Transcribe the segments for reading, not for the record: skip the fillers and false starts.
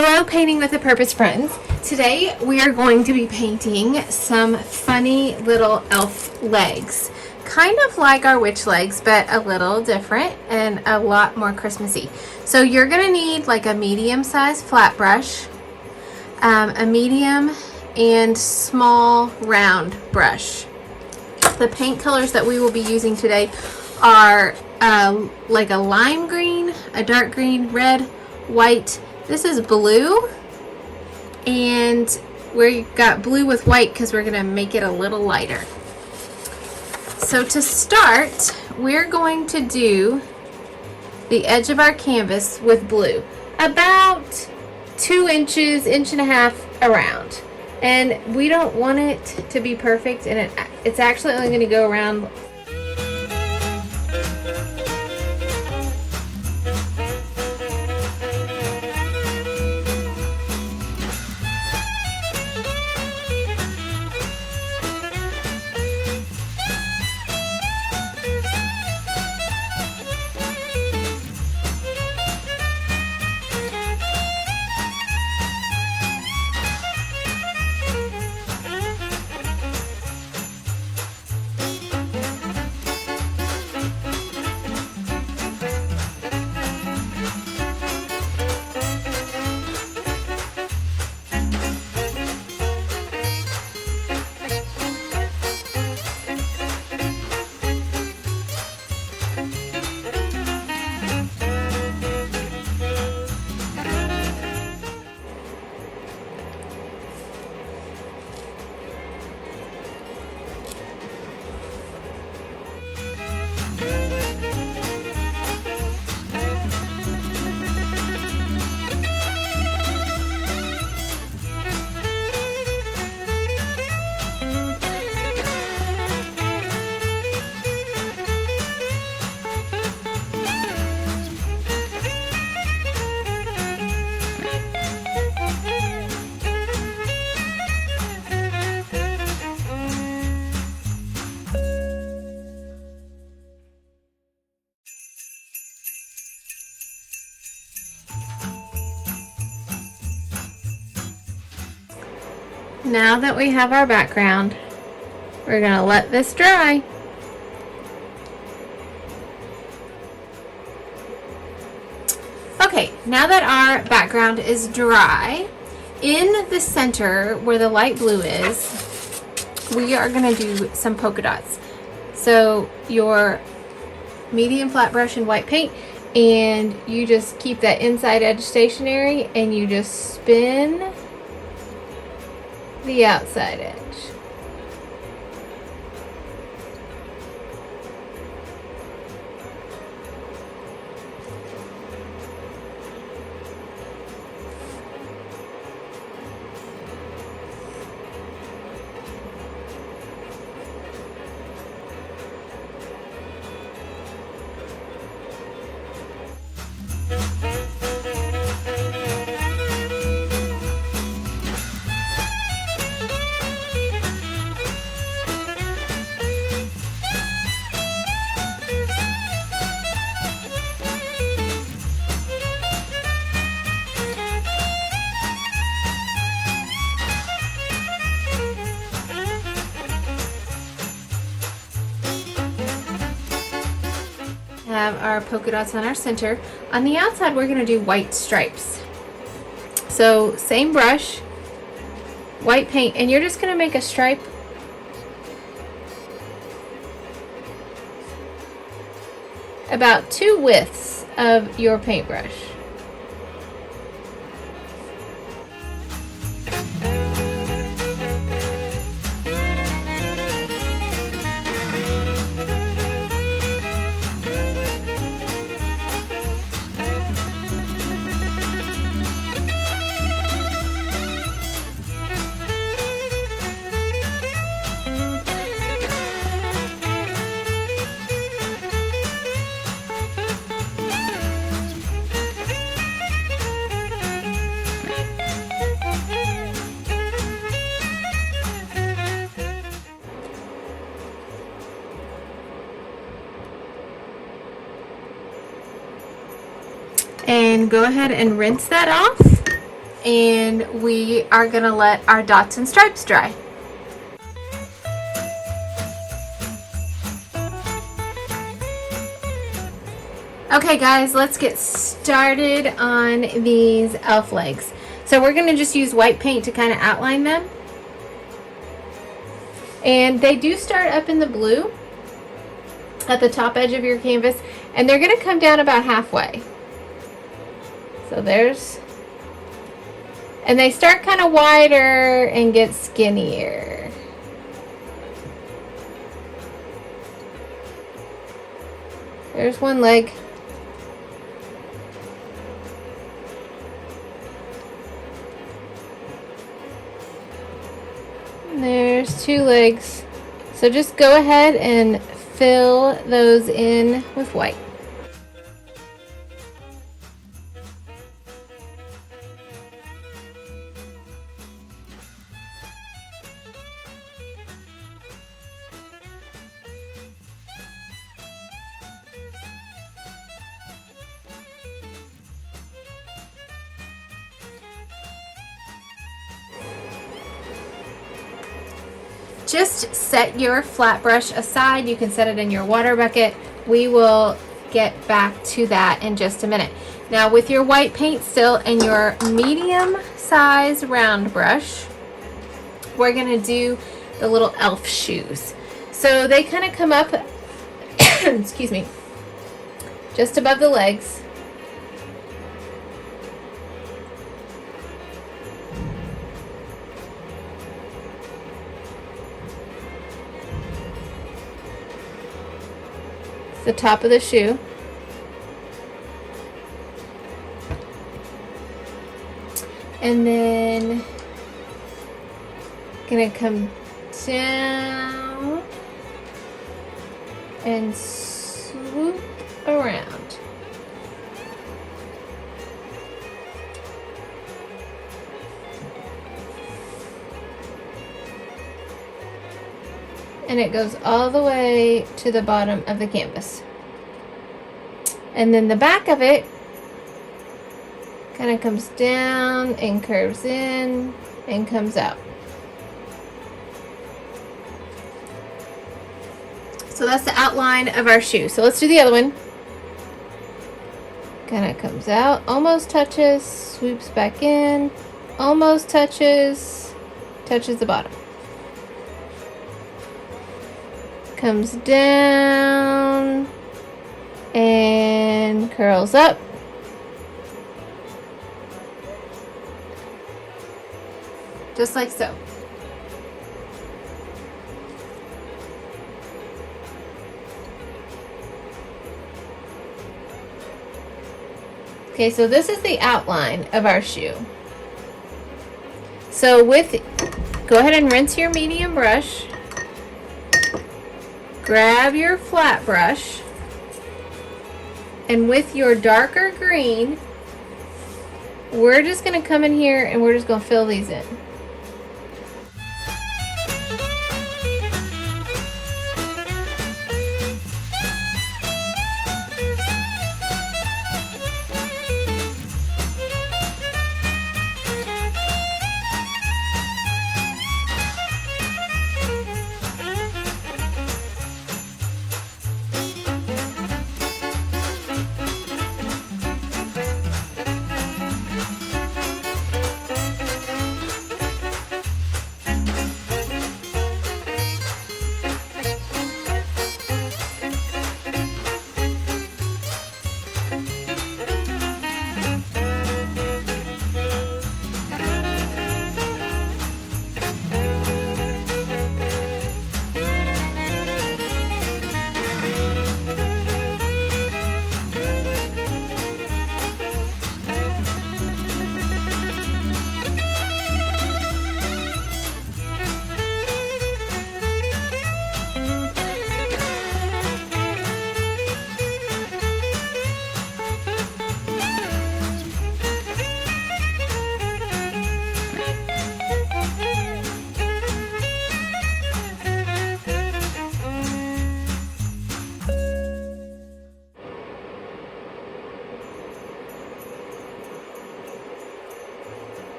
Hello, Painting with a Purpose friends. Today we are going to be painting some funny little elf legs. Kind of like our witch legs, but a little different and a lot more Christmassy. So you're going to need like a medium-sized flat brush, a medium and small round brush. The paint colors that we will be using today are like a lime green, a dark green, red, white. This is blue, and we got blue with white because we're going to make it a little lighter. So to start, we're going to do the edge of our canvas with blue, about 2 inches, inch and a half around. And we don't want it to be perfect, and it's actually only going to go around . Now that we have our background, we're going to let this dry. Okay, now that our background is dry, in the center where the light blue is, we are going to do some polka dots. So your medium flat brush and white paint, and you just keep that inside edge stationary and you just spin the outside edge. Have our polka dots on our center. On the outside, we're going to do white stripes. So same brush, white paint, and you're just going to make a stripe about 2 widths of your paintbrush. And go ahead and rinse that off. and we are gonna let our dots and stripes dry. Okay guys, let's get started on these elf legs. So we're gonna just use white paint to kind of outline them. And they do start up in the blue at the top edge of your canvas, and they're gonna come down about halfway. So there's, and they start kind of wider and get skinnier. There's one leg. There's two legs. So just go ahead and fill those in with white. Just set your flat brush aside. You can set it in your water bucket. We will get back to that in just a minute. Now with your white paint still and your medium size round brush, we're gonna do the little elf shoes. So they kind of come up, excuse me, just above the legs. The top of the shoe. And then gonna come down and swoop around. And it goes all the way to the bottom of the canvas. And then the back of it kind of comes down and curves in and comes out. So that's the outline of our shoe. So let's do the other one. Kind of comes out, almost touches, swoops back in, almost touches, touches the bottom. Comes down and curls up. Just like so. Okay, so this is the outline of our shoe. So go ahead and rinse your medium brush. Grab your flat brush, and with your darker green, we're just going to come in here and we're just going to fill these in.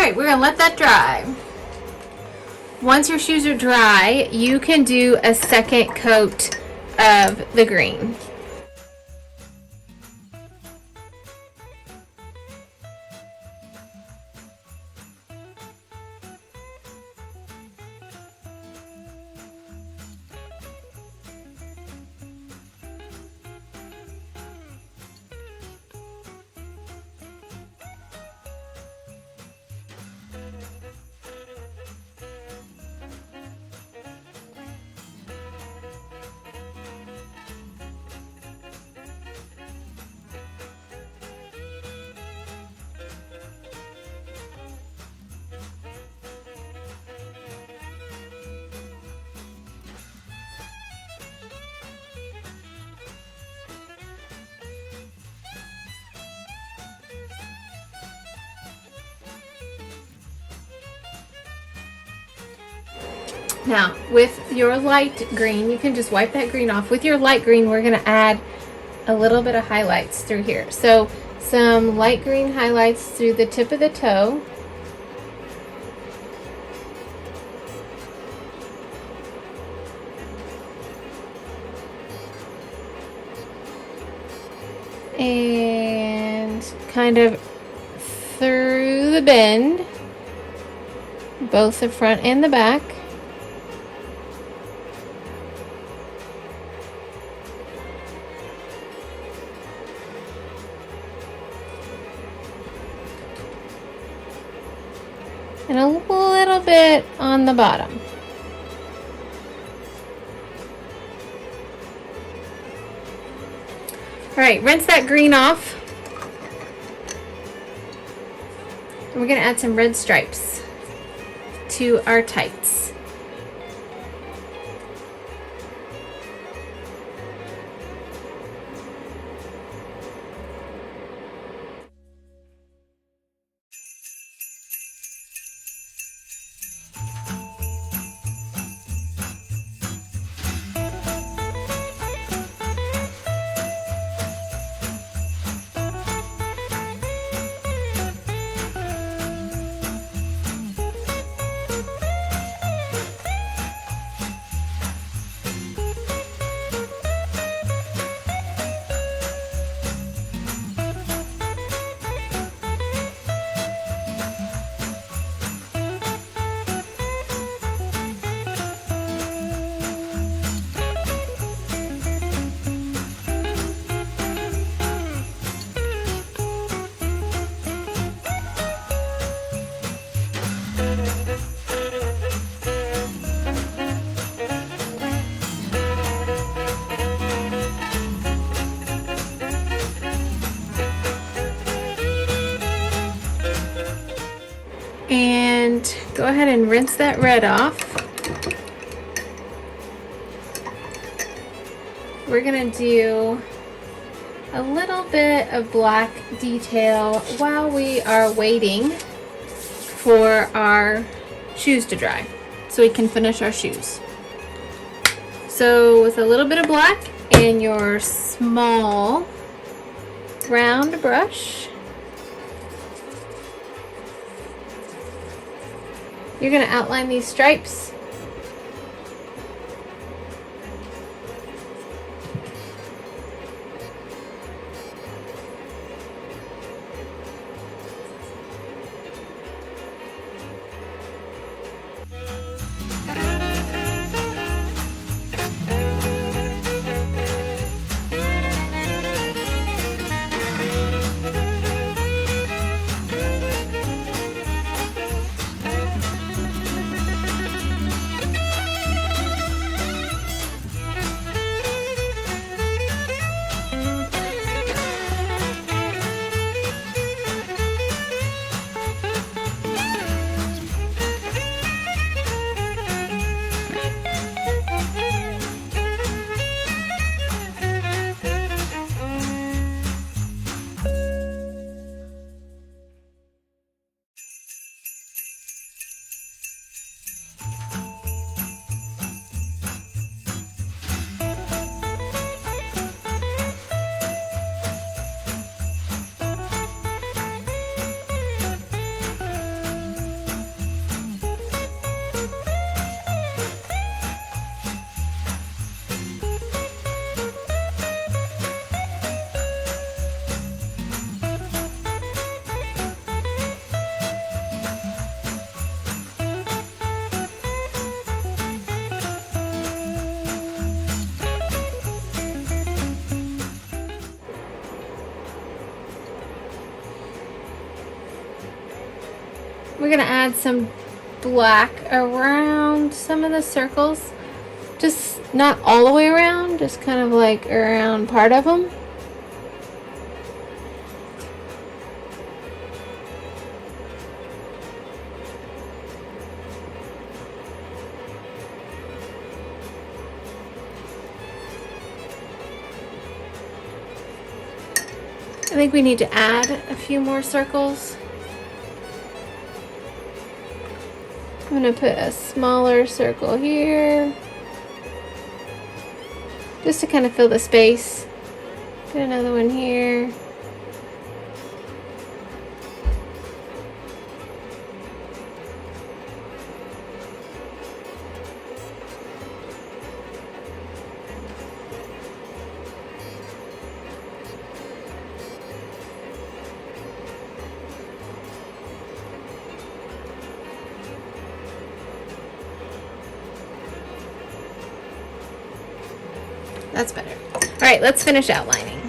right, we're gonna let that dry. Once your shoes are dry, you can do a second coat of the green. Now, with your light green, you can just wipe that green off. With your light green, we're going to add a little bit of highlights through here. So, some light green highlights through the tip of the toe. And kind of through the bend, both the front and the back. And a little bit on the bottom. All right, rinse that green off. And we're gonna add some red stripes to our tights. And go ahead and rinse that red off. We're gonna do a little bit of black detail while we are waiting for our shoes to dry so we can finish our shoes. So with a little bit of black and your small round brush, you're going to outline these stripes. We're gonna add some black around some of the circles. Just not all the way around, just kind of like around part of them. I think we need to add a few more circles. I'm going to put a smaller circle here, just to kind of fill the space. Put another one here. That's better. All right, let's finish outlining.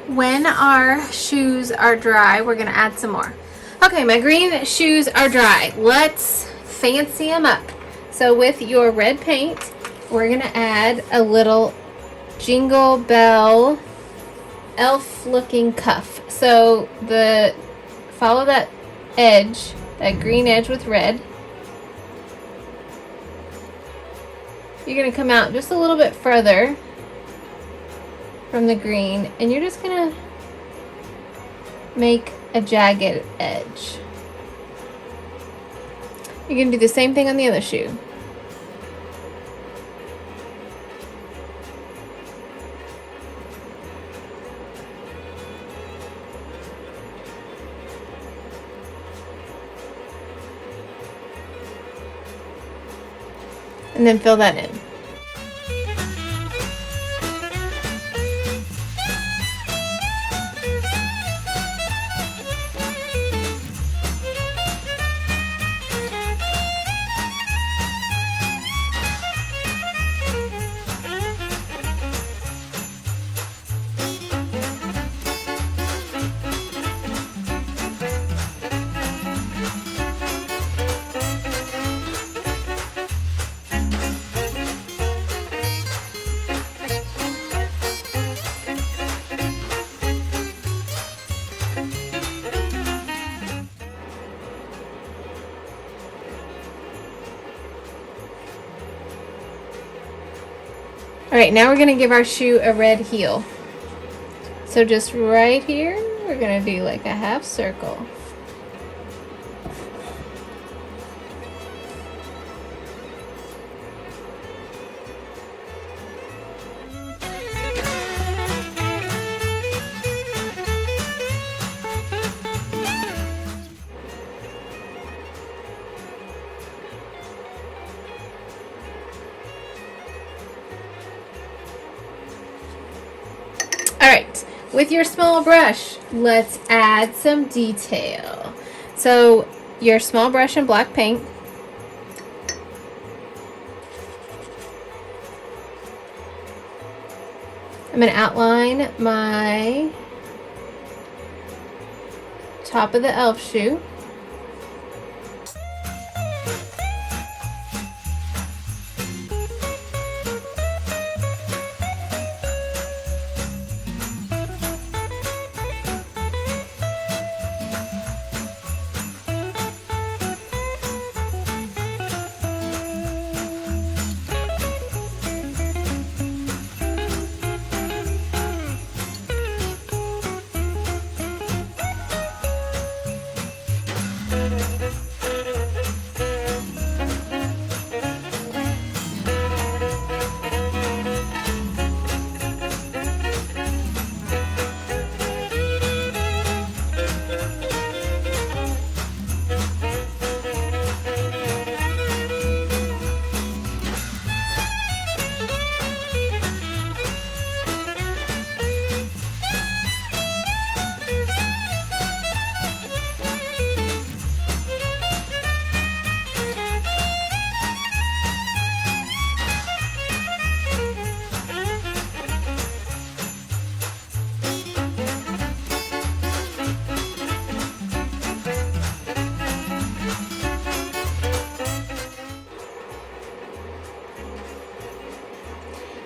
When our shoes are dry, we're gonna add some more. Okay, my green shoes are dry. Let's fancy them up. So with your red paint, we're gonna add a little Jingle Bell elf looking cuff. So follow that edge, that green edge with red. You're gonna come out just a little bit further from the green, and you're just gonna make a jagged edge. You're gonna do the same thing on the other shoe. And then fill that in. All right, now we're gonna give our shoe a red heel. So just right here, we're gonna do like a half circle. All right, with your small brush, let's add some detail. So your small brush and black paint. I'm going to outline my top of the elf shoe.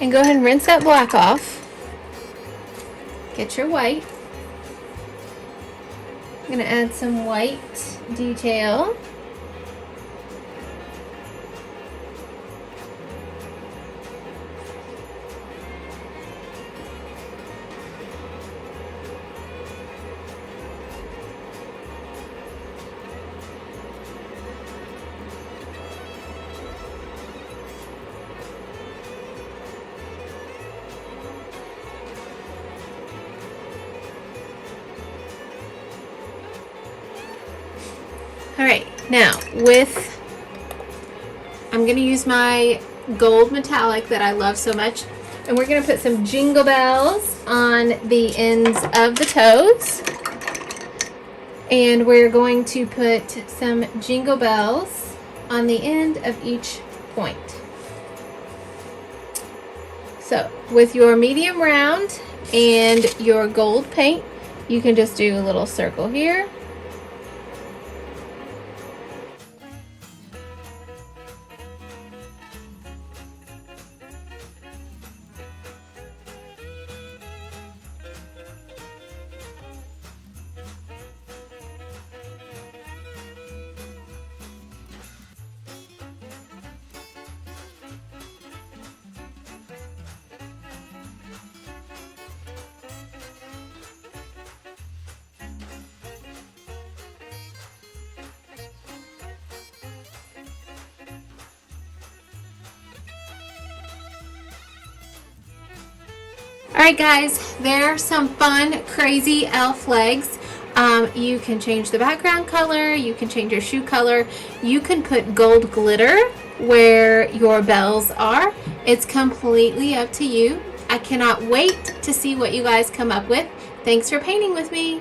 And go ahead and rinse that black off. Get your white. I'm going to add some white detail. All right, now I'm going to use my gold metallic that I love so much, and we're going to put some jingle bells on the ends of the toes, and we're going to put some jingle bells on the end of each point. So with your medium round and your gold paint, you can just do a little circle here. Alright guys, there are some fun, crazy elf legs. You can change the background color, you can change your shoe color, you can put gold glitter where your bells are. It's completely up to you. I cannot wait to see what you guys come up with. Thanks for painting with me.